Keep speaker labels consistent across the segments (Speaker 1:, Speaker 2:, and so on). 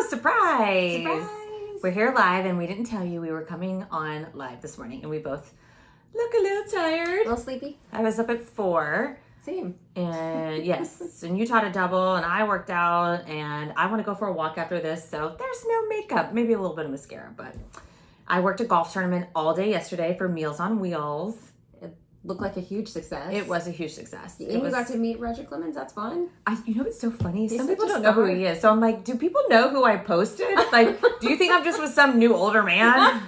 Speaker 1: surprise!
Speaker 2: Surprise!
Speaker 1: We're here live, and we didn't tell you we were coming on live this morning, and we both look a little tired.
Speaker 2: A little sleepy.
Speaker 1: I was up at 4.
Speaker 2: Same.
Speaker 1: And yes, and you taught a double, and I worked out, and I want to go for a walk after this, so there's no makeup, maybe a little bit of mascara, but I worked a golf tournament all day yesterday for Meals on Wheels.
Speaker 2: It looked like a huge success.
Speaker 1: It was a huge success.
Speaker 2: And you got to meet Roger Clemens. That's fun.
Speaker 1: You know what's so funny?
Speaker 2: He's
Speaker 1: Some
Speaker 2: such
Speaker 1: people
Speaker 2: a
Speaker 1: don't know who
Speaker 2: star.
Speaker 1: he is. So I'm like, do people know who I posted? Like, do you think I'm just with some new older man?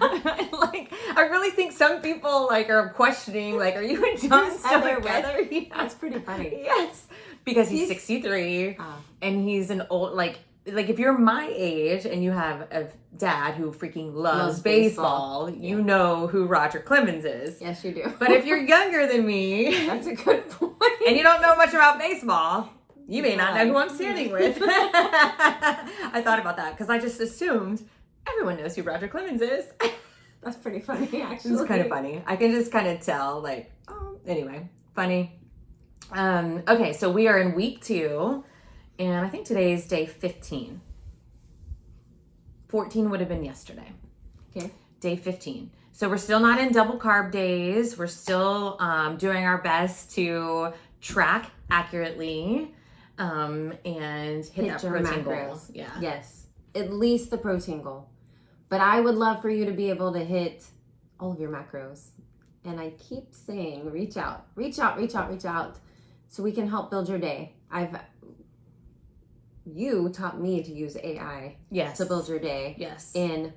Speaker 1: Like, I really think some people like are questioning, like, are you and John still
Speaker 2: Heather
Speaker 1: together? Yeah.
Speaker 2: That's pretty funny.
Speaker 1: Yes, because he's 63 and he's an old like if you're my age and you have a dad who freaking loves baseball, you know who Roger Clemens is.
Speaker 2: Yes, you do.
Speaker 1: But if you're younger than me,
Speaker 2: That's a good point.
Speaker 1: and you don't know much about baseball, you may not know who I'm standing with. I thought about that because I just assumed everyone knows who Roger Clemens is.
Speaker 2: That's pretty funny, actually.
Speaker 1: It's kind of funny. I can just kind of tell, like, oh, anyway, funny. Okay, so we are in week 2, and I think today is day 15. 14 would have been yesterday.
Speaker 2: Okay.
Speaker 1: Day 15. So we're still not in double carb days. We're still doing our best to track accurately and hit that
Speaker 2: your
Speaker 1: protein
Speaker 2: macros.
Speaker 1: goal. Yeah.
Speaker 2: Yes. At least the protein goal. But I would love for you to be able to hit all of your macros. And I keep saying, reach out, so we can help build your day. You taught me to use AI to build your day.
Speaker 1: Yes.
Speaker 2: And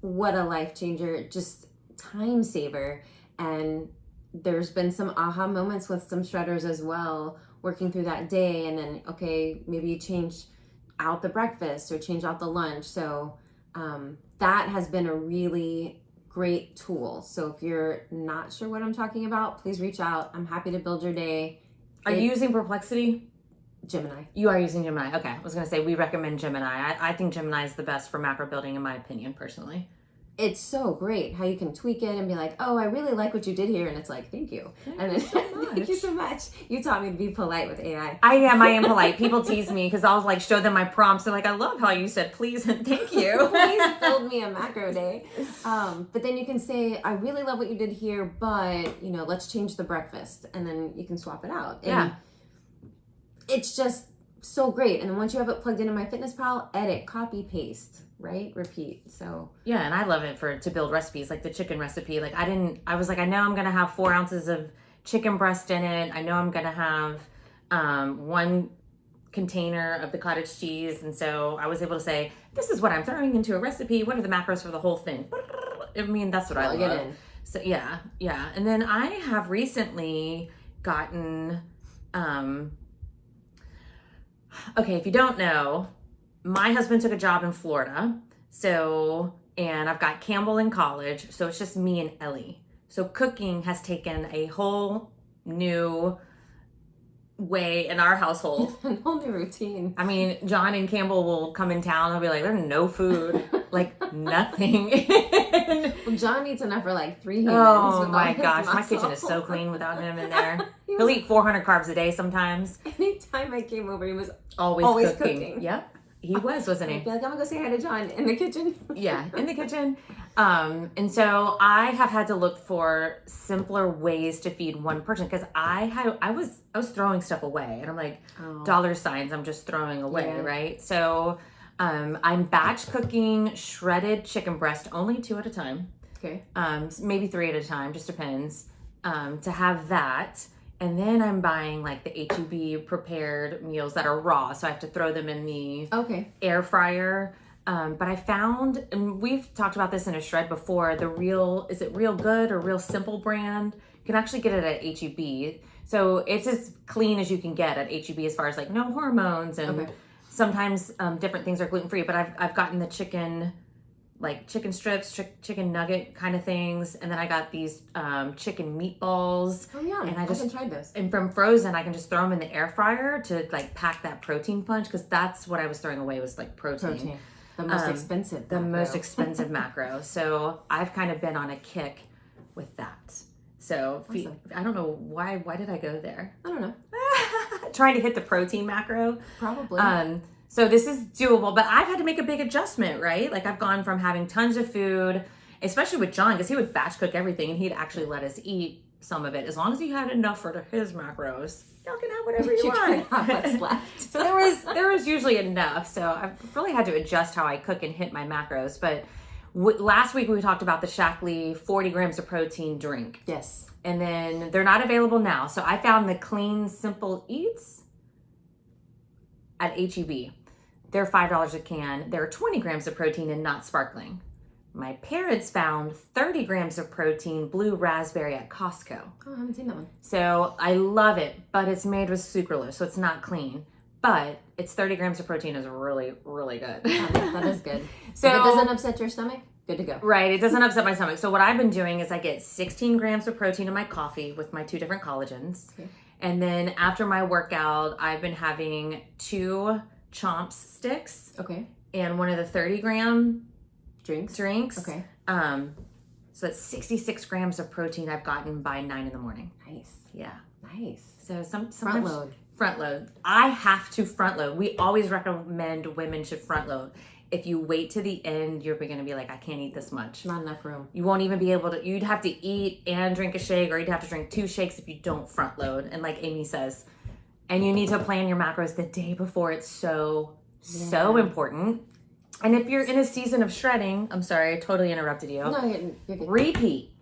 Speaker 2: what a life changer, just time saver. And there's been some aha moments with some shredders as well, working through that day. And then, okay, maybe you change out the breakfast or change out the lunch. So that has been a really great tool. So if you're not sure what I'm talking about, please reach out. I'm happy to build your day.
Speaker 1: Are you using Perplexity?
Speaker 2: Gemini.
Speaker 1: You are using Gemini. Okay. I was going to say we recommend Gemini. I think Gemini is the best for macro building in my opinion, personally.
Speaker 2: It's so great how you can tweak it and be like, oh, I really like what you did here. And it's like, thank you. And then thank you so much. You taught me to be polite with AI.
Speaker 1: I am polite. People tease me because I'll like show them my prompts. They're like, I love how you said please and thank you.
Speaker 2: Please build me a macro day. But then you can say, I really love what you did here, but let's change the breakfast. And then you can swap it out. And it's just so great. And then once you have it plugged into MyFitnessPal, edit, copy, paste. Right? Repeat. So
Speaker 1: yeah, and I love it to build recipes, like the chicken recipe. Like I was like, I know I'm gonna have 4 ounces of chicken breast in it. I know I'm gonna have 1 container of the cottage cheese, and so I was able to say, this is what I'm throwing into a recipe. What are the macros for the whole thing? I mean, that's what I love.
Speaker 2: Get in.
Speaker 1: So yeah. And then I have recently gotten okay, if you don't know, my husband took a job in Florida, and I've got Campbell in college, so it's just me and Ellie. So cooking has taken a whole new way in our household.
Speaker 2: A whole new routine.
Speaker 1: I mean, John and Campbell will come in town, they'll be like, there's no food, like nothing.
Speaker 2: Well, John eats enough for like 3 humans.
Speaker 1: Oh my gosh, my kitchen is so clean without him in there. He'll eat 400 carbs a day sometimes.
Speaker 2: Anytime I came over, he was
Speaker 1: always cooking. Yep. He wasn't he?
Speaker 2: I'd be like, I'm gonna go say hi to John in the kitchen.
Speaker 1: Yeah, in the kitchen. And so I have had to look for simpler ways to feed one person because I was throwing stuff away, and I'm like, dollar signs I'm just throwing away, right? So I'm batch cooking shredded chicken breast, only 2 at a time.
Speaker 2: Okay.
Speaker 1: Maybe 3 at a time, just depends. To have that. And then I'm buying like the HEB prepared meals that are raw. So I have to throw them in the air fryer. But I found, and we've talked about this in a shred before, is it Real Good or Real Simple brand? You can actually get it at HEB. So it's as clean as you can get at HEB as far as like no hormones. And sometimes different things are gluten-free. But I've gotten the chicken strips, chicken nugget kind of things. And then I got these chicken meatballs.
Speaker 2: Oh, yeah.
Speaker 1: And I
Speaker 2: haven't tried those.
Speaker 1: And from frozen, I can just throw them in the air fryer to like pack that protein punch. Because that's what I was throwing away was like protein.
Speaker 2: The most expensive.
Speaker 1: The most expensive macro. So I've kind of been on a kick with that. So
Speaker 2: awesome.
Speaker 1: I don't know why did I go there?
Speaker 2: I don't know.
Speaker 1: trying to hit the protein macro.
Speaker 2: Probably.
Speaker 1: So this is doable, but I've had to make a big adjustment, right? Like I've gone from having tons of food, especially with John, because he would batch cook everything and he'd actually let us eat some of it. As long as he had enough for his macros, y'all can have whatever you want.
Speaker 2: Have what's left.
Speaker 1: So there was usually enough. So I've really had to adjust how I cook and hit my macros. But last week we talked about the Shaklee 40 grams of protein drink.
Speaker 2: Yes.
Speaker 1: And then they're not available now. So I found the Clean Simple Eats at HEB. They're $5 a can. They're 20 grams of protein and not sparkling. My parents found 30 grams of protein blue raspberry at Costco.
Speaker 2: Oh, I haven't seen that one.
Speaker 1: So I love it, but it's made with sucralose, so it's not clean. But it's 30 grams of protein is really, really good.
Speaker 2: That is good.
Speaker 1: So
Speaker 2: if it doesn't upset your stomach, good to go.
Speaker 1: Right, it doesn't upset my stomach. So what I've been doing is I get 16 grams of protein in my coffee with my 2 different collagens. Okay. And then after my workout, I've been having 2 Chomps sticks.
Speaker 2: Okay.
Speaker 1: And one of the 30-gram drinks.
Speaker 2: Okay.
Speaker 1: So that's 66 grams of protein I've gotten by 9 in the morning.
Speaker 2: Nice.
Speaker 1: Yeah.
Speaker 2: Nice.
Speaker 1: So sometimes
Speaker 2: front load.
Speaker 1: I have to front load. We always recommend women should front load. If you wait to the end, you're going to be like, I can't eat this much.
Speaker 2: Not enough room.
Speaker 1: You won't even be able to, you'd have to eat and drink a shake, or you'd have to drink 2 shakes if you don't front load. And like Amy says, and you need to plan your macros the day before. It's so important. And if you're in a season of shredding, I'm sorry, I totally interrupted you.
Speaker 2: No, you're good.
Speaker 1: Repeat.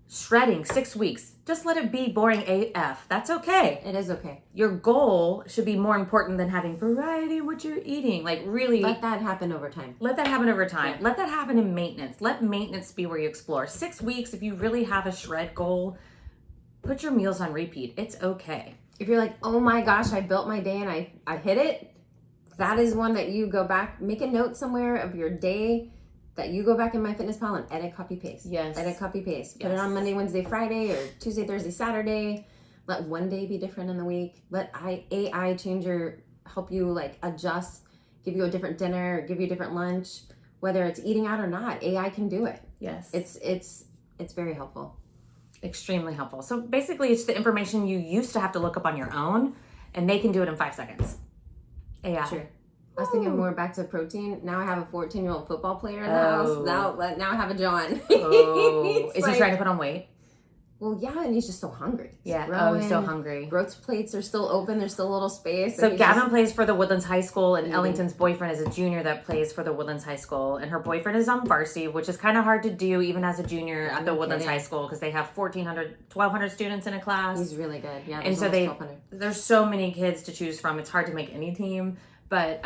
Speaker 1: Shredding 6 weeks. Just let it be boring AF. That's okay.
Speaker 2: It is okay.
Speaker 1: Your goal should be more important than having variety in what you're eating. Like really.
Speaker 2: Let that happen over time.
Speaker 1: Let that happen over time.
Speaker 2: Yeah.
Speaker 1: Let that happen in maintenance. Let maintenance be where you explore. 6 weeks, if you really have a shred goal, put your meals on repeat. It's okay.
Speaker 2: If you're like, oh my gosh, I built my day and I hit it, that is one that you go back, make a note somewhere of your day that you go back in MyFitnessPal and edit, copy, paste.
Speaker 1: Yes.
Speaker 2: Edit, copy, paste. Put it on Monday, Wednesday, Friday, or Tuesday, Thursday, Saturday. Let one day be different in the week. Let AI Changer help you like adjust, give you a different dinner, give you a different lunch, whether it's eating out or not. AI can do it.
Speaker 1: Yes.
Speaker 2: It's very helpful.
Speaker 1: Extremely helpful. So basically it's the information you used to have to look up on your own, and they can do it in 5 seconds. AI.
Speaker 2: Sure. I was thinking more back to protein. Now I have a 14-year-old football player in the house. Now I have a John.
Speaker 1: Oh. Is he trying to put on weight?
Speaker 2: Well, yeah, and he's just so hungry.
Speaker 1: He's so hungry.
Speaker 2: Growth plates are still open. There's still a little space.
Speaker 1: So Gavin plays for the Woodlands High School, and Ellington's boyfriend is a junior that plays for the Woodlands High School, and her boyfriend is on varsity, which is kind of hard to do even as a junior at the Woodlands High School because they have 1,200 students in a class.
Speaker 2: He's really good. Yeah,
Speaker 1: and so there's so many kids to choose from. It's hard to make any team, but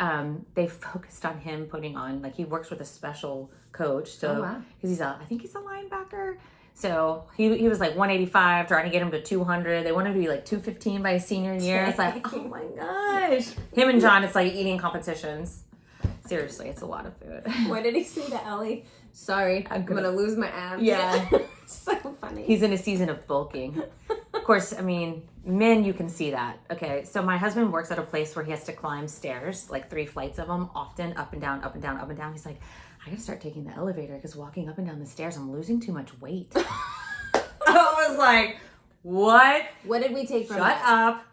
Speaker 1: they focused on him putting on, like, he works with a special coach. So because I think he's a linebacker. So he was like 185, trying to get him to 200. They wanted him to be like 215 by his senior year. It's like, oh my gosh. Him and John, it's like eating competitions. Seriously, it's a lot of food.
Speaker 2: What did he say to Ellie? Sorry, I'm going to lose my abs.
Speaker 1: Yeah.
Speaker 2: So funny.
Speaker 1: He's in a season of bulking. Of course, I mean, men, you can see that. Okay, so my husband works at a place where he has to climb stairs, like 3 flights of them, often up and down, up and down, up and down. He's like, I gotta start taking the elevator because walking up and down the stairs, I'm losing too much weight. I was like, what?
Speaker 2: What did we take from
Speaker 1: Shut up.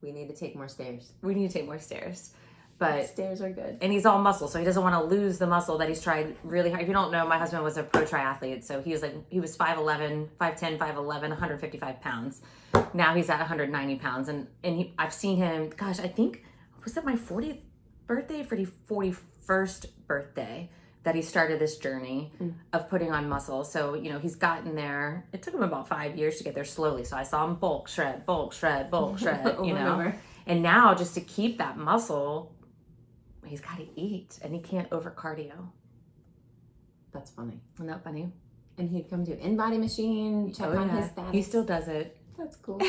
Speaker 2: We need to take more stairs.
Speaker 1: We need to take more stairs. But
Speaker 2: stairs are good.
Speaker 1: And he's all muscle, so he doesn't want to lose the muscle that he's tried really hard. If you don't know, my husband was a pro triathlete, so he was 5'10", 5'11", 155 pounds. Now he's at 190 pounds, and I've seen him, gosh, I think, was it my 40th birthday, 41st birthday, that he started this journey of putting on muscle. So, he's gotten there. It took him about 5 years to get there slowly. So I saw him bulk, shred,
Speaker 2: Over.
Speaker 1: And now just to keep that muscle, he's got to eat, and he can't over cardio.
Speaker 2: That's funny.
Speaker 1: Isn't that funny?
Speaker 2: And he'd come to in-body machine, check on his status.
Speaker 1: He still does it.
Speaker 2: That's cool.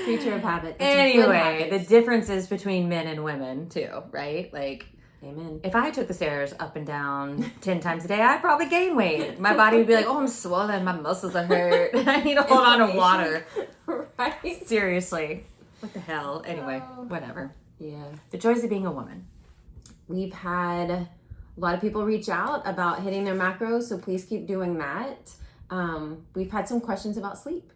Speaker 2: Creature of habit.
Speaker 1: Anyway, the difference is between men and women too, right? Like,
Speaker 2: amen.
Speaker 1: If I took the stairs up and down 10 times a day, I'd probably gain weight. My body would be like, oh, I'm swollen. My muscles are hurt. I need to hold on to water.
Speaker 2: Right.
Speaker 1: Seriously. What the hell? Anyway, whatever.
Speaker 2: Yeah.
Speaker 1: The joys of being a woman.
Speaker 2: We've had a lot of people reach out about hitting their macros, so please keep doing that. We've had some questions about sleep.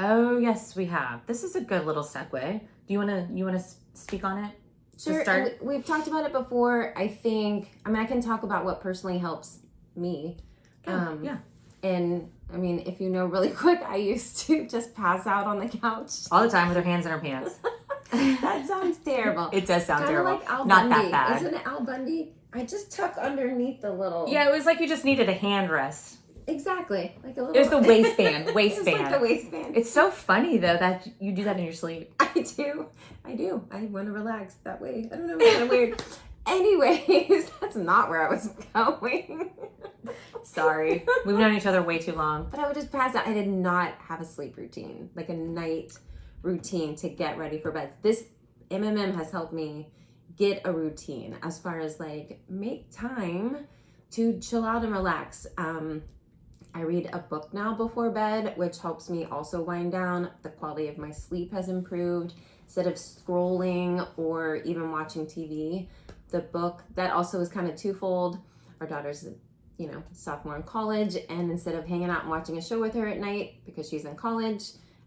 Speaker 1: Oh, yes, we have. This is a good little segue Do you wanna speak on it?
Speaker 2: Sure. And we've talked about it before. I can talk about what personally helps me.
Speaker 1: Yeah.
Speaker 2: And I mean, if you know really quick, I used to just pass out on the couch
Speaker 1: all the time with her hands in her pants.
Speaker 2: That sounds terrible.
Speaker 1: It does sound terrible.
Speaker 2: Like Al
Speaker 1: Not
Speaker 2: Bundy.
Speaker 1: that bad.
Speaker 2: Isn't it Al Bundy? I just tuck underneath the little.
Speaker 1: Yeah, it was like you just needed a hand rest.
Speaker 2: Exactly, like a little.
Speaker 1: It was the waistband.
Speaker 2: It was like the waistband.
Speaker 1: It's so funny though that you do that in your sleep.
Speaker 2: I do. I want to relax that way. I don't know. It's kind of weird. Anyways, that's not where I was going.
Speaker 1: Sorry, we've known each other way too long.
Speaker 2: But I would just pass out. I did not have a sleep routine, like a night routine to get ready for bed. This MMM has helped me get a routine as far as like make time to chill out and relax. I read a book now before bed, which helps me also wind down. The quality of my sleep has improved. Instead of scrolling or even watching TV, the book, that also is kind of twofold. Our daughter's, sophomore in college, and instead of hanging out and watching a show with her at night because she's in college,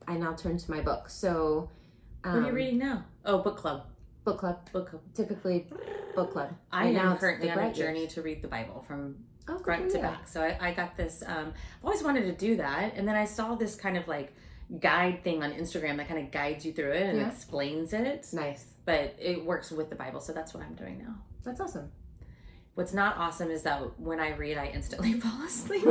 Speaker 2: I now turn to my book. So,
Speaker 1: what are you reading now? Oh, book club.
Speaker 2: Book club.
Speaker 1: Typically,
Speaker 2: book club.
Speaker 1: I am currently on a journey to read the Bible from front to back. So I got this. I've always wanted to do that, and then I saw this kind of like guide thing on Instagram that kind of guides you through it and explains it.
Speaker 2: Nice.
Speaker 1: But it works with the Bible, so that's what I'm doing now.
Speaker 2: That's awesome.
Speaker 1: What's not awesome is that when I read, I instantly fall asleep.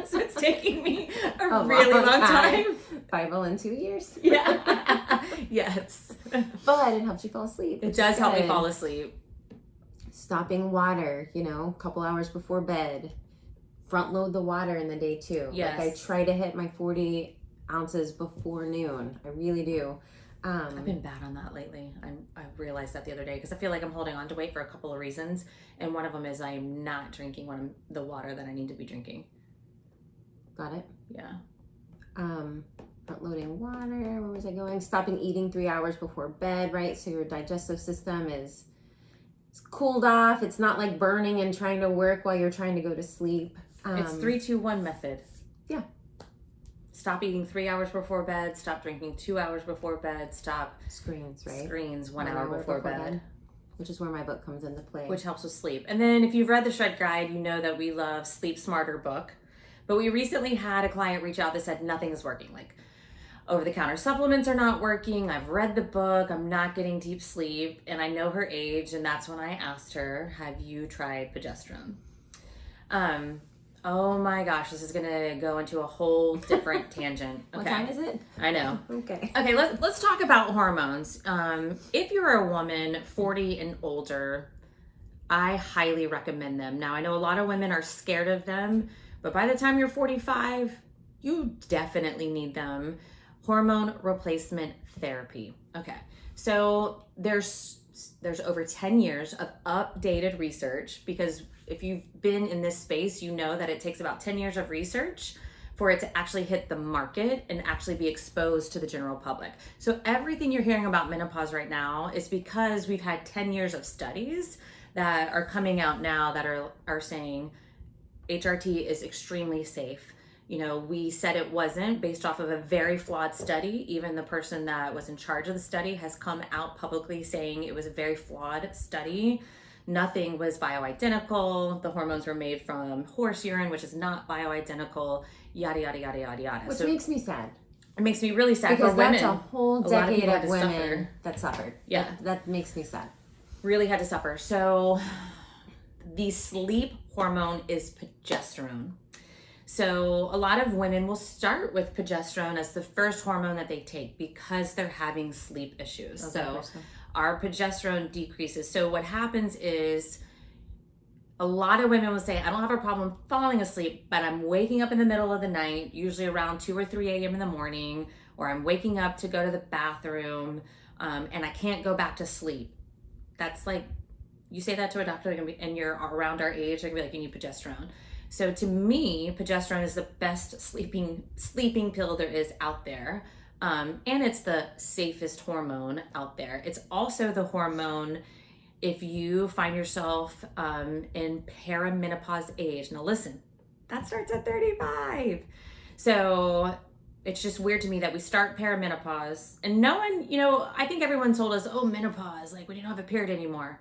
Speaker 1: So it's taking me a really long time.
Speaker 2: Bible in 2 years.
Speaker 1: Yeah. Yes.
Speaker 2: But it helps you fall asleep.
Speaker 1: It does help me fall asleep.
Speaker 2: Stopping water, a couple hours before bed. Front load the water in the day too.
Speaker 1: Yes.
Speaker 2: Like I try to hit my 40 ounces before noon. I really do.
Speaker 1: I've been bad on that lately. I realized that the other day because I feel like I'm holding on to weight for a couple of reasons, and one of them is I'm not drinking the water that I need to be drinking.
Speaker 2: Got it.
Speaker 1: Yeah.
Speaker 2: Front loading water. Where was I going? Stopping eating 3 hours before bed, right? So your digestive system is cooled off. It's not like burning and trying to work while you're trying to go to sleep.
Speaker 1: It's 3-2-1 method.
Speaker 2: Yeah.
Speaker 1: Stop eating 3 hours before bed. Stop drinking 2 hours before bed. Stop
Speaker 2: screens, right?
Speaker 1: Screens 1 hour before bed.
Speaker 2: Which is where my book comes into play.
Speaker 1: Which helps with sleep. And then if you've read the Shred Guide, you know that we love Sleep Smarter book. But we recently had a client reach out that said nothing is working. Like over-the-counter supplements are not working. I've read the book. I'm not getting deep sleep. And I know her age. And that's when I asked her, have you tried progesterone? Oh my gosh, this is gonna go into a whole different tangent. Okay.
Speaker 2: What time is it?
Speaker 1: I know.
Speaker 2: Okay.
Speaker 1: Okay, let's talk about hormones. If you're a woman 40 and older, I highly recommend them. Now, I know a lot of women are scared of them, but by the time you're 45, you definitely need them. Hormone replacement therapy. Okay, so there's over 10 years of updated research, because if you've been in this space, you know that it takes about 10 years of research for it to actually hit the market and actually be exposed to the general public. So everything you're hearing about menopause right now is because we've had 10 years of studies that are coming out now that are saying HRT is extremely safe. We said it wasn't based off of a very flawed study. Even the person that was in charge of the study has come out publicly saying it was a very flawed study. Nothing was bioidentical. The hormones were made from horse urine, which is not bioidentical, yada, yada, yada, yada, yada.
Speaker 2: Which makes me sad.
Speaker 1: It makes me really sad
Speaker 2: because
Speaker 1: for women.
Speaker 2: That's a whole decade of women
Speaker 1: that
Speaker 2: suffered.
Speaker 1: Yeah.
Speaker 2: That makes me sad.
Speaker 1: Really had to suffer. So the sleep hormone is progesterone. So a lot of women will start with progesterone as the first hormone that they take because they're having sleep issues. So our progesterone decreases. So what happens is a lot of women will say, I don't have a problem falling asleep, but I'm waking up in the middle of the night, usually around 2 or 3 a.m. in the morning, or I'm waking up to go to the bathroom, and I can't go back to sleep. That's like, you say that to a doctor and you're around our age, they're gonna be like, you need progesterone. So to me, progesterone is the best sleeping pill there is out there. And it's the safest hormone out there. It's also the hormone if you find yourself in perimenopause age. Now listen, that starts at 35. So it's just weird to me that we start perimenopause and no one, I think everyone told us, oh, menopause, like we don't have a period anymore.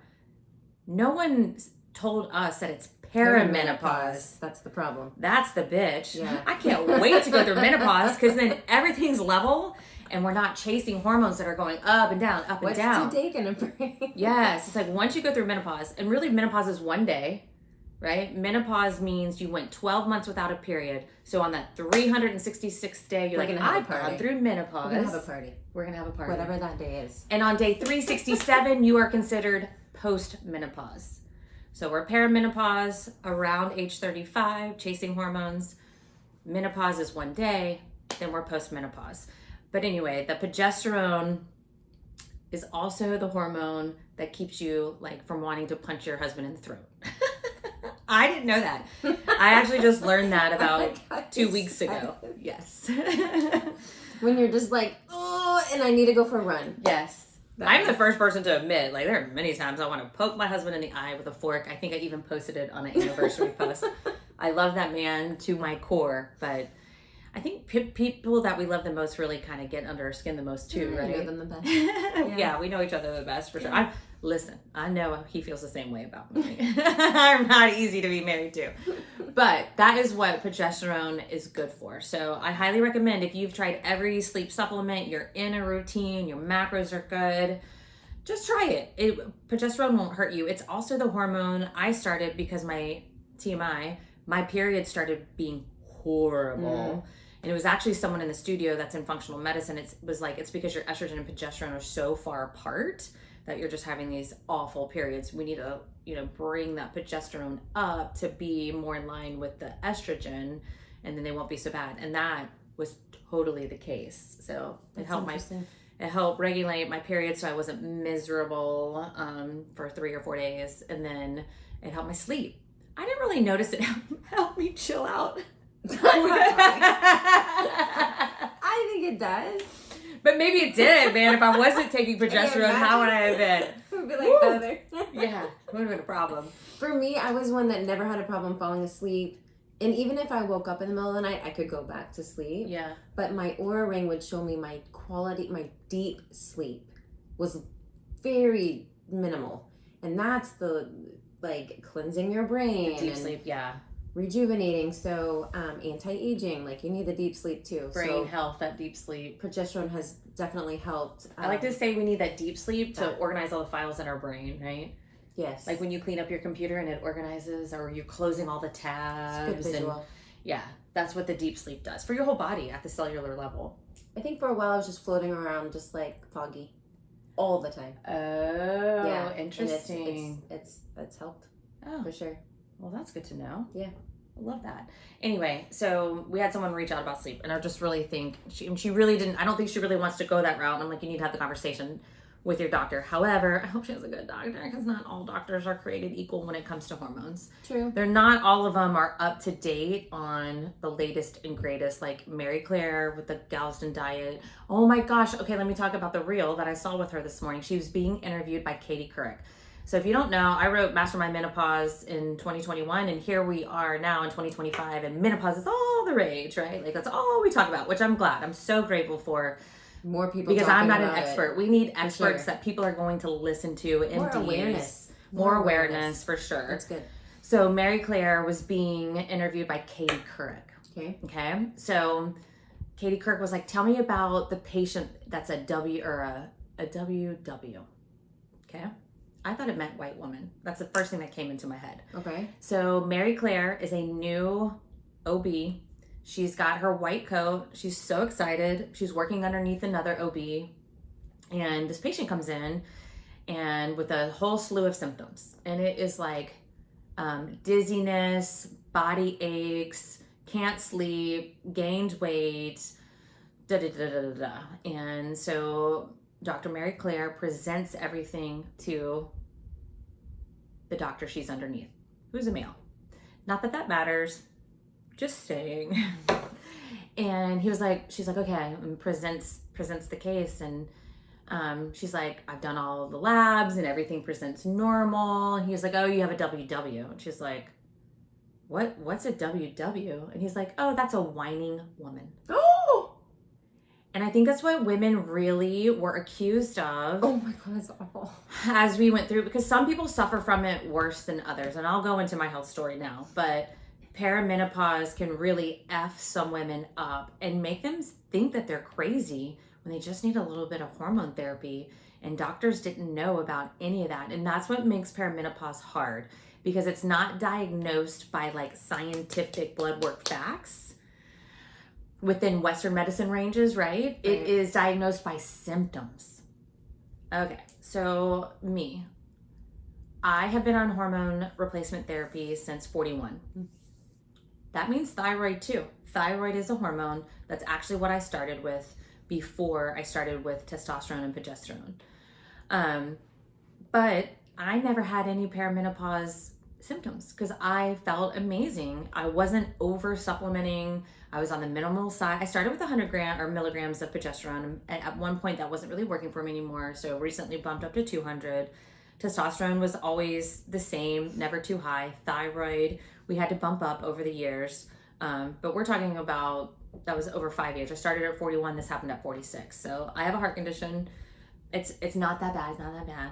Speaker 1: No one told us that it's perimenopause.
Speaker 2: That's the problem.
Speaker 1: That's the bitch.
Speaker 2: Yeah.
Speaker 1: I can't wait to go through menopause because then everything's level and we're not chasing hormones that are going up and down, up and down.
Speaker 2: What's today gonna bring?
Speaker 1: Yes. It's like once you go through menopause, and really menopause is one day, right? Menopause means you went 12 months without a period. So on that 366th day, you're like, I've gone through menopause.
Speaker 2: We're gonna have a party.
Speaker 1: We're gonna have a party.
Speaker 2: Whatever that day is.
Speaker 1: And on day 367, you are considered post-menopause. So we're perimenopause around age 35, chasing hormones. Menopause is one day, then we're post-menopause. But anyway, the progesterone is also the hormone that keeps you like from wanting to punch your husband in the throat. I didn't know that. I actually just learned that about 2 weeks ago. Yes.
Speaker 2: When you're just like, oh, and I need to go for a run.
Speaker 1: Yes. I'm the first person to admit, like, there are many times I want to poke my husband in the eye with a fork. I think I even posted it on an anniversary post. I love that man to my core, but I think people that we love the most really kind of get under our skin the most too, right?
Speaker 2: You know them the best.
Speaker 1: Yeah, we know each other the best for sure. Listen, I know he feels the same way about me. I'm not easy to be married to. But that is what progesterone is good for. So I highly recommend if you've tried every sleep supplement, you're in a routine, your macros are good, just try it. Progesterone won't hurt you. It's also the hormone I started because my TMI, my period started being horrible. And it was actually someone in the studio that's in functional medicine. It was like, it's because your estrogen and progesterone are so far apart that you're just having these awful periods. We need to, bring that progesterone up to be more in line with the estrogen, and then they won't be so bad. And that was totally the case. So it helped regulate my period so I wasn't miserable for 3 or 4 days. And then it helped my sleep. I didn't really notice it helped me chill out.
Speaker 2: I think it does.
Speaker 1: But maybe it did, man. If I wasn't taking progesterone, how would I have been?
Speaker 2: It would be like Heather.
Speaker 1: Yeah, it would have been a problem.
Speaker 2: For me, I was one that never had a problem falling asleep. And even if I woke up in the middle of the night, I could go back to sleep.
Speaker 1: Yeah.
Speaker 2: But my Aura Ring would show me my deep sleep was very minimal. And that's the, cleansing your brain.
Speaker 1: Deep sleep, yeah.
Speaker 2: Rejuvenating, so anti-aging, you need the deep sleep too.
Speaker 1: Brain health, that deep sleep.
Speaker 2: Progesterone has definitely helped.
Speaker 1: I like to say we need that deep sleep to organize all the files in our brain, right?
Speaker 2: Yes.
Speaker 1: Like when you clean up your computer and it organizes, or you're closing all the tabs.
Speaker 2: It's a good visual.
Speaker 1: Yeah, that's what the deep sleep does for your whole body at the cellular level.
Speaker 2: I think for a while I was just floating around just foggy all the time.
Speaker 1: Oh, yeah. Interesting.
Speaker 2: It's helped.
Speaker 1: Oh,
Speaker 2: for sure.
Speaker 1: Well, that's good to know.
Speaker 2: Yeah.
Speaker 1: I love that. Anyway, so we had someone reach out about sleep, and I just really think she really didn't, I don't think she really wants to go that route. I'm like, you need to have the conversation with your doctor. However, I hope she has a good doctor, because not all doctors are created equal when it comes to hormones.
Speaker 2: True.
Speaker 1: They're not all of them are up to date on the latest and greatest, like Mary Claire with the Galveston diet. Oh my gosh. Okay, let me talk about the reel that I saw with her this morning. She was being interviewed by Katie Couric. So if you don't know, I wrote Mastermind Menopause in 2021, and here we are now in 2025, and menopause is all the rage, right? That's all we talk about, which I'm glad. I'm so grateful for
Speaker 2: more people,
Speaker 1: because I'm not an expert. We need experts
Speaker 2: sure.
Speaker 1: that people are going to listen to and
Speaker 2: more awareness
Speaker 1: for sure.
Speaker 2: That's good.
Speaker 1: So Mary Claire was being interviewed by Katie Couric. Okay. So Katie Couric was like, tell me about the patient that's a W or a WW. Okay. I thought it meant white woman. That's the first thing that came into my head.
Speaker 2: Okay.
Speaker 1: So Mary Claire is a new OB. She's got her white coat. She's so excited. She's working underneath another OB. And this patient comes in and with a whole slew of symptoms. And it is like dizziness, body aches, can't sleep, gained weight, da-da-da-da-da-da. And so Dr. Mary Claire presents everything to the doctor she's underneath, who's a male. Not that that matters, just saying. And she's like, okay, and presents the case. And she's like, I've done all the labs and everything presents normal. And he was like, oh, you have a WW. And she's like, what's a WW? And he's like, oh, that's a whining woman.
Speaker 2: Oh!
Speaker 1: And I think that's what women really were accused of.
Speaker 2: Oh my God, that's awful.
Speaker 1: As we went through, because some people suffer from it worse than others. And I'll go into my health story now. But perimenopause can really F some women up and make them think that they're crazy when they just need a little bit of hormone therapy. And doctors didn't know about any of that. And that's what makes perimenopause hard, because it's not diagnosed by like scientific blood work facts within Western medicine ranges, right? It is diagnosed by symptoms. Okay, so I have been on hormone replacement therapy since 41. That means thyroid too. Thyroid is a hormone. That's actually what I started with before I started with testosterone and progesterone. But I never had any perimenopause symptoms because I felt amazing. I wasn't over supplementing. I was on the minimal side. I started with 100 milligrams of progesterone. And at one point that wasn't really working for me anymore. So recently bumped up to 200. Testosterone was always the same, never too high. Thyroid, we had to bump up over the years. But we're talking about, that was over 5 years. I started at 41, this happened at 46. So I have a heart condition. It's not that bad, it's not that bad.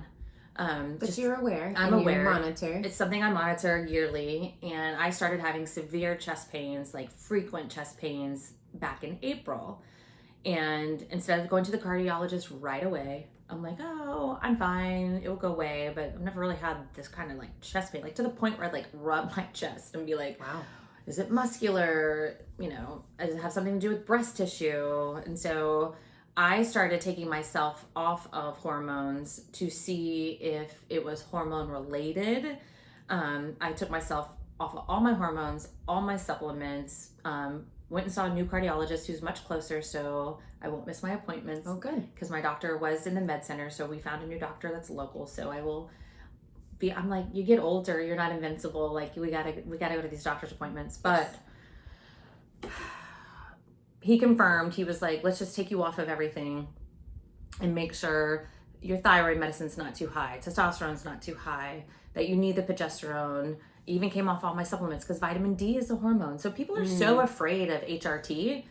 Speaker 2: But you're aware.
Speaker 1: I'm aware.
Speaker 2: You monitor.
Speaker 1: It's something I monitor yearly, and I started having severe chest pains, like frequent chest pains, back in April. And instead of going to the cardiologist right away, I'm like, oh, I'm fine, it will go away. But I've never really had this kind of like chest pain, like to the point where I'd like rub my chest and be like, wow, is it muscular? You know, does it have something to do with breast tissue? And so I started taking myself off of hormones to see if it was hormone related. I took myself off of all my hormones, all my supplements, went and saw a new cardiologist who's much closer, so I won't miss my appointments.
Speaker 2: Oh, good.
Speaker 1: Because my doctor was in the med center, so we found a new doctor that's local, so I will be, I'm like, you get older, you're not invincible, like we gotta go to these doctor's appointments. But he confirmed, he was like, let's just take you off of everything and make sure your thyroid medicine's not too high, testosterone's not too high, that you need the progesterone. Even came off all my supplements because vitamin D is a hormone. So people are so afraid of HRT,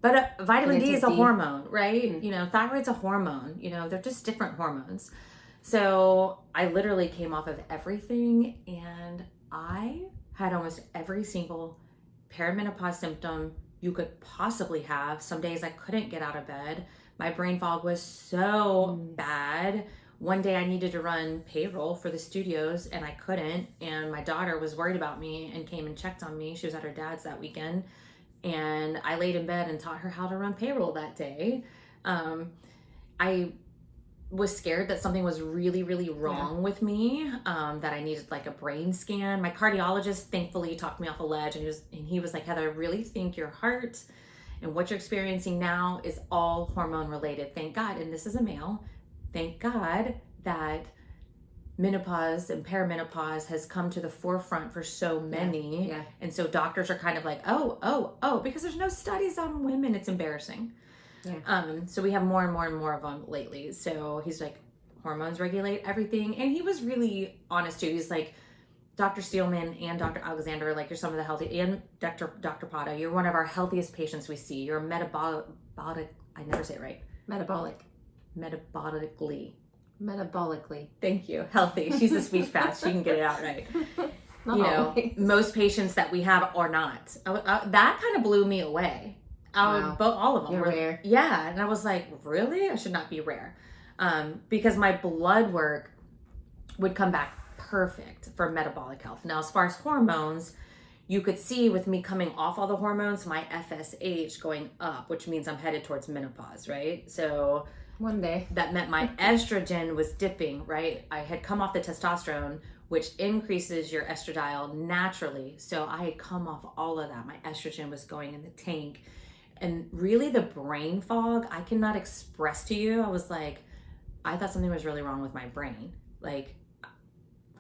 Speaker 1: but vitamin D is a hormone, right? You know, thyroid's a hormone. You know, they're just different hormones. So I literally came off of everything, and I had almost every single perimenopause symptom you could possibly have. Some days I couldn't get out of bed. My brain fog was so bad. One day I needed to run payroll for the studios and I couldn't. And my daughter was worried about me and came and checked on me. She was at her dad's that weekend. And I laid in bed and taught her how to run payroll that day. I was scared that something was really, really wrong with me, that I needed like a brain scan. My cardiologist thankfully talked me off a ledge, and he was like, Heather, I really think your heart and what you're experiencing now is all hormone related. Thank God. And this is a male. Thank God that menopause and perimenopause has come to the forefront for so many. Yeah. And so doctors are kind of like, oh, because there's no studies on women. It's embarrassing. Yeah. So we have more and more and more of them lately. So he's like, hormones regulate everything. And he was really honest too. He's like, Dr. Steelman and Dr. Alexander, like, you're some of the healthy, and Dr. Pata, you're one of our healthiest patients we see. You're metabolic, I never say it right. Metabolically. Thank you. Healthy. She's a speech path. She can get it out right. You know, most patients that we have are not. That kind of blew me away.
Speaker 2: Wow.
Speaker 1: All of them
Speaker 2: You're
Speaker 1: were
Speaker 2: rare.
Speaker 1: Yeah. And I was like, really? I should not be rare. Because my blood work would come back perfect for metabolic health. Now, as far as hormones, you could see with me coming off all the hormones, my FSH going up, which means I'm headed towards menopause, right? So
Speaker 2: one day
Speaker 1: that meant my estrogen was dipping, right? I had come off the testosterone, which increases your estradiol naturally. So I had come off all of that. My estrogen was going in the tank. And really the brain fog, I cannot express to you. I was like, I thought something was really wrong with my brain. Like,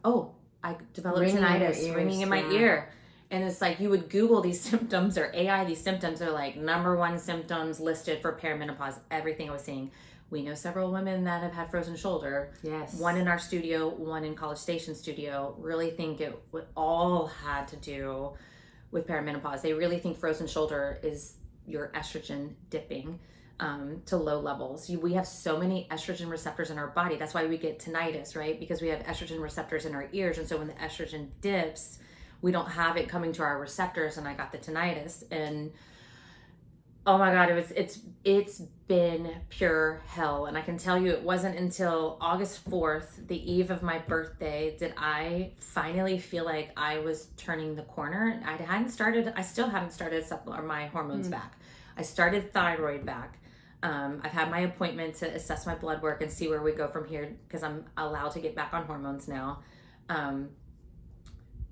Speaker 1: oh, I developed tinnitus, ringing in my ear. And it's like, you would Google these symptoms or AI these symptoms are like number one symptoms listed for perimenopause, everything I was seeing. We know several women that have had frozen shoulder.
Speaker 2: Yes. One
Speaker 1: in our studio, one in College Station studio. Really think it would all had to do with perimenopause. They really think frozen shoulder is your estrogen dipping. to low levels. We have so many estrogen receptors in our body. That's why we get tinnitus, right? Because we have estrogen receptors in our ears. And so when the estrogen dips, we don't have it coming to our receptors, and I got the tinnitus. And oh my God, it's been pure hell. And I can tell you, it wasn't until August 4th, the eve of my birthday, did I finally feel like I was turning the corner. I still haven't started my hormones back. I started thyroid back. I've had my appointment to assess my blood work and see where we go from here, because I'm allowed to get back on hormones now.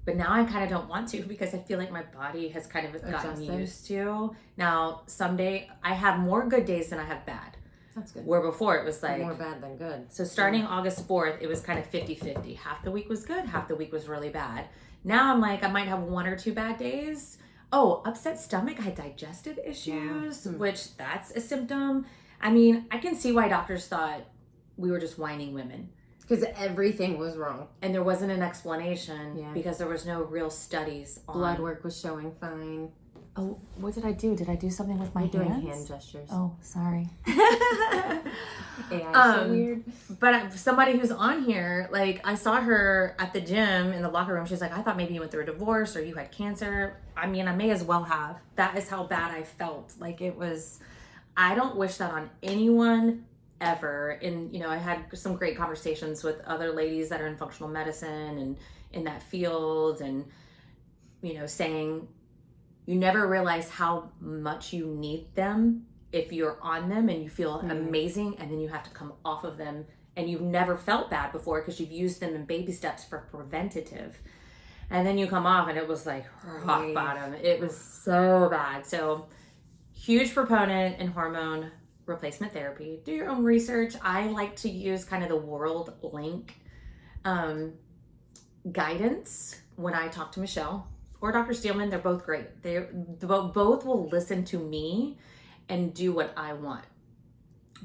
Speaker 1: But now I kind of don't want to, because I feel like my body has kind of gotten used to. Now, someday I have more good days than I have bad.
Speaker 2: That's good.
Speaker 1: Where before it was like...
Speaker 2: more bad than good.
Speaker 1: So starting August 4th, it was kind of 50-50. Half the week was good, half the week was really bad. Now I'm like, I might have 1 or 2 bad days. Oh, upset stomach, I had digestive issues, which that's a symptom. I mean, I can see why doctors thought we were just whining women.
Speaker 2: Because everything was wrong.
Speaker 1: And there wasn't an explanation because there was no real studies on...
Speaker 2: Blood work was showing fine.
Speaker 1: Oh, what did I do? Did I do something with my hands?
Speaker 2: Doing hand gestures.
Speaker 1: Oh, sorry.
Speaker 2: AI is so weird.
Speaker 1: But somebody who's on here, like, I saw her at the gym in the locker room. She's like, I thought maybe you went through a divorce or you had cancer. I mean, I may as well have. That is how bad I felt. Like, it was... I don't wish that on anyone ever. And, you know, I had some great conversations with other ladies that are in functional medicine and in that field, and, you know, saying you never realize how much you need them if you're on them and you feel amazing, and then you have to come off of them and you've never felt bad before because you've used them in baby steps for preventative. And then you come off and it was like rock bottom. It was so bad. So huge proponent in hormone replacement therapy. Do your own research. I like to use kind of the World Link guidance when I talk to Michelle or Dr. Steelman. They're both great. They both will listen to me and do what I want.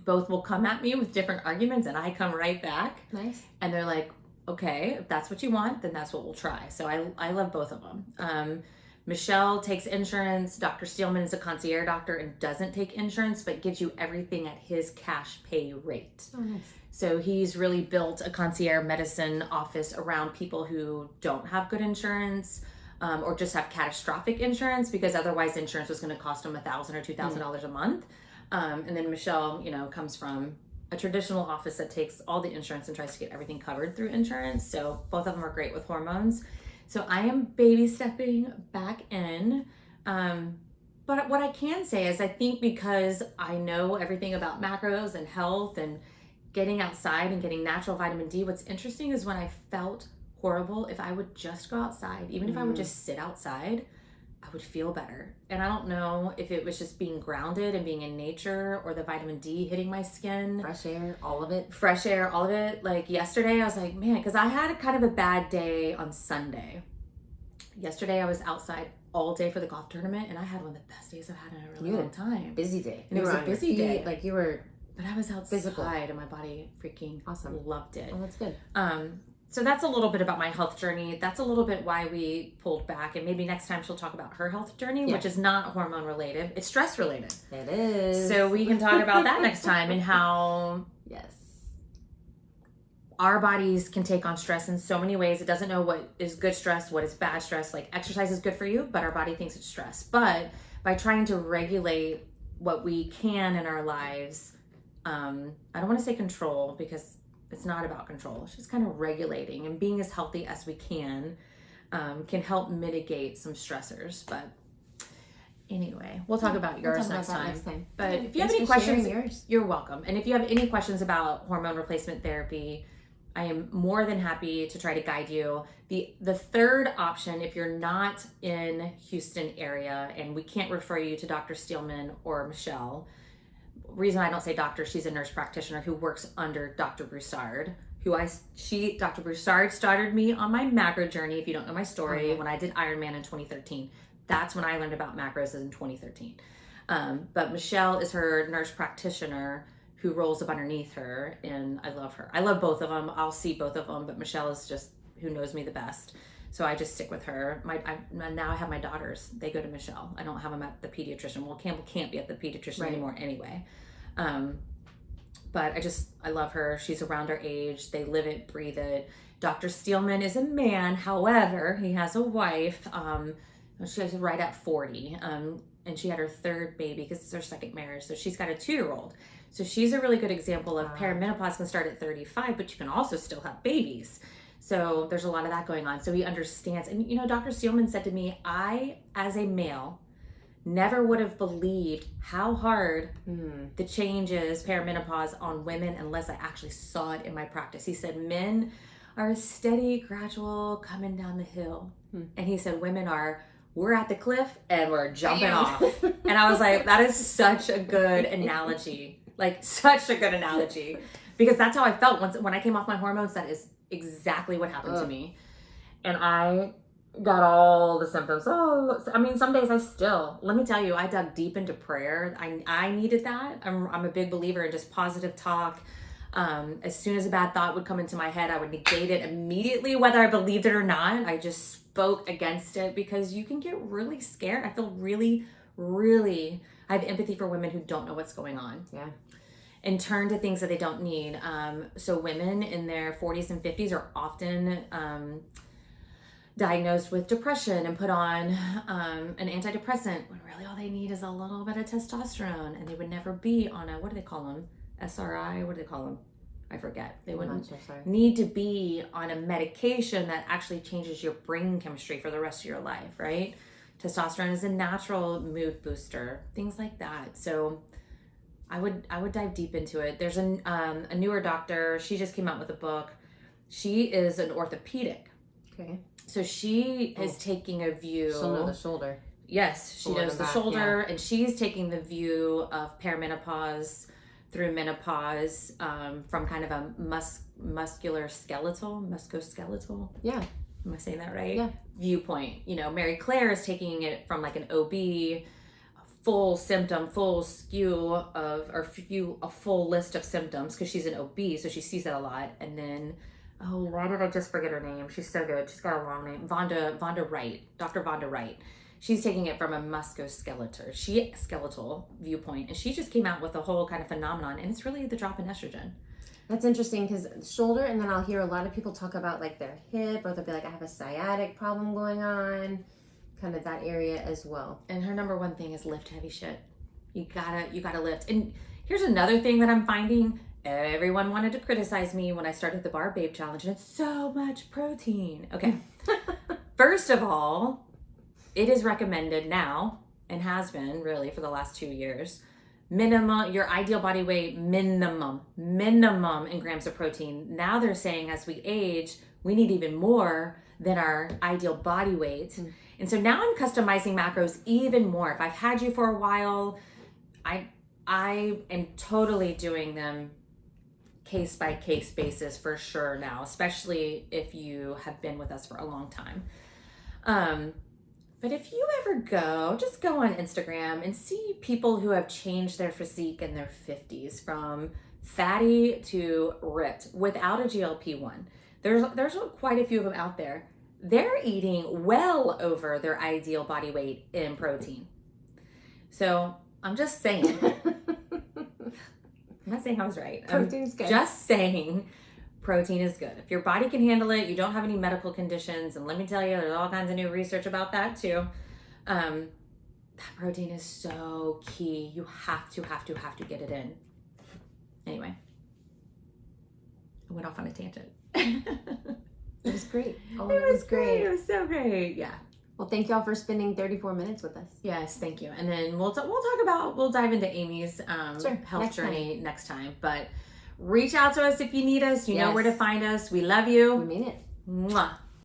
Speaker 1: Both will come at me with different arguments and I come right back.
Speaker 2: Nice.
Speaker 1: And they're like, okay, if that's what you want, then that's what we'll try. So I love both of them. Michelle takes insurance. Dr. Steelman is a concierge doctor and doesn't take insurance, but gives you everything at his cash pay rate.
Speaker 2: Oh, nice.
Speaker 1: So he's really built a concierge medicine office around people who don't have good insurance, or just have catastrophic insurance, because otherwise insurance was going to cost them $1,000 or $2,000 a month. And then Michelle, you know, comes from a traditional office that takes all the insurance and tries to get everything covered through insurance. So both of them are great with hormones. So I am baby stepping back in. But what I can say is I think because I know everything about macros and health and getting outside and getting natural vitamin D, what's interesting is when I felt horrible, if I would just go outside, even if I would just sit outside, I would feel better. And I don't know if it was just being grounded and being in nature or the vitamin D hitting my skin.
Speaker 2: Fresh air, all of it.
Speaker 1: Fresh air, all of it. Like yesterday, I was like, man, because I had kind of a bad day on Sunday. Yesterday, I was outside all day for the golf tournament, and I had one of the best days I've had in a really long time.
Speaker 2: Busy day.
Speaker 1: And it was a busy day.
Speaker 2: Like you were...
Speaker 1: But I was outside, and my body freaking loved it.
Speaker 2: Oh, that's good.
Speaker 1: So that's a little bit about my health journey. That's a little bit why we pulled back. And maybe next time she'll talk about her health journey, which is not hormone related. It's stress related.
Speaker 2: It is.
Speaker 1: So we can talk about that next time, and how our bodies can take on stress in so many ways. It doesn't know what is good stress, what is bad stress. Like exercise is good for you, but our body thinks it's stress. But by trying to regulate what we can in our lives, I don't want to say control, because it's not about control. It's just kind of regulating and being as healthy as we can help mitigate some stressors. But anyway, we'll talk about yours next time. But if you have any questions, you're welcome. And if you have any questions about hormone replacement therapy, I am more than happy to try to guide you. The third option, if you're not in Houston area and we can't refer you to Dr. Steelman or Michelle, reason I don't say doctor, she's a nurse practitioner who works under Dr. Broussard, Dr. Broussard started me on my macro journey. If you don't know my story, when I did Ironman in 2013, that's when I learned about macros, in 2013. But Michelle is her nurse practitioner who rolls up underneath her, and I love her. I love both of them. I'll see both of them, but Michelle is just who knows me the best. So I just stick with her. Now I have my daughters. They go to Michelle. I don't have them at the pediatrician. Well, Campbell can't be at the pediatrician anymore anyway. But I love her. She's around her age. They live it, breathe it. Dr. Steelman is a man. However, he has a wife. She was right at 40. And she had her third baby because it's her second marriage. So she's got a 2-year-old. So she's a really good example of perimenopause can start at 35, but you can also still have babies. So there's a lot of that going on. So he understands. And, Dr. Steelman said to me, I, as a male, never would have believed how hard the changes perimenopause on women unless I actually saw it in my practice. He said men are steady, gradual, coming down the hill. And he said women are, we're at the cliff and we're jumping off. And I was like, that is such a good analogy. Like, such a good analogy. Because that's how I felt when I came off my hormones. That is exactly what happened to me. And I got all the symptoms. Some days let me tell you, I dug deep into prayer. I needed that. I'm a big believer in just positive talk. As soon as a bad thought would come into my head, I would negate it immediately, whether I believed it or not. I just spoke against it because you can get really scared. I feel really, really, I have empathy for women who don't know what's going on.
Speaker 2: Yeah.
Speaker 1: And turn to things that they don't need. So women in their 40s and 50s are often diagnosed with depression and put on an antidepressant when really all they need is a little bit of testosterone, and they would never be on a, what do they call them? SRI? What do they call them? I forget. They wouldn't need to be on a medication that actually changes your brain chemistry for the rest of your life, right? Testosterone is a natural mood booster, things like that. So I would dive deep into it. There's a newer doctor. She just came out with a book. She is an orthopedic.
Speaker 2: Okay.
Speaker 1: So she is taking a view.
Speaker 2: She'll know the shoulder.
Speaker 1: Yes, she knows the shoulder, and she's taking the view of perimenopause through menopause from kind of a musculoskeletal. Yeah. Am I saying that right?
Speaker 2: Yeah.
Speaker 1: Viewpoint. Mary Claire is taking it from like an OB, full skew of, or a full list of symptoms because she's an OB, so she sees that a lot. And then, why did I just forget her name? She's so good. She's got a long name. Vonda Wright, Dr. Vonda Wright. She's taking it from a skeletal viewpoint, and she just came out with a whole kind of phenomenon, and it's really the drop in estrogen.
Speaker 2: That's interesting because shoulder, and then I'll hear a lot of people talk about like their hip, or they'll be like, I have a sciatic problem going on, kind of that area as well.
Speaker 1: And her number one thing is lift heavy shit. You gotta lift. And here's another thing that I'm finding. Everyone wanted to criticize me when I started the Bar Babe Challenge, and it's so much protein. Okay. First of all, it is recommended now, and has been really for the last 2 years, minimum, your ideal body weight, minimum in grams of protein. Now they're saying as we age, we need even more than our ideal body weight. And so now I'm customizing macros even more. If I've had you for a while, I am totally doing them case by case basis for sure now, especially if you have been with us for a long time. But if you ever just go on Instagram and see people who have changed their physique in their 50s from fatty to ripped without a GLP-1. There's quite a few of them out there. They're eating well over their ideal body weight in protein. So I'm just saying. I'm not saying I was right.
Speaker 2: Protein's good.
Speaker 1: Just saying protein is good. If your body can handle it, you don't have any medical conditions, and let me tell you, there's all kinds of new research about that too. That protein is so key. You have to get it in. Anyway, I went off on a tangent.
Speaker 2: It was great.
Speaker 1: It was great. It was so great. Yeah.
Speaker 2: Well, thank y'all for spending 34 minutes with us.
Speaker 1: Yes, thank you. And then we'll dive into Amy's health journey next time. But reach out to us if you need us. You know where to find us. We love you.
Speaker 2: We mean it.
Speaker 1: Mwah.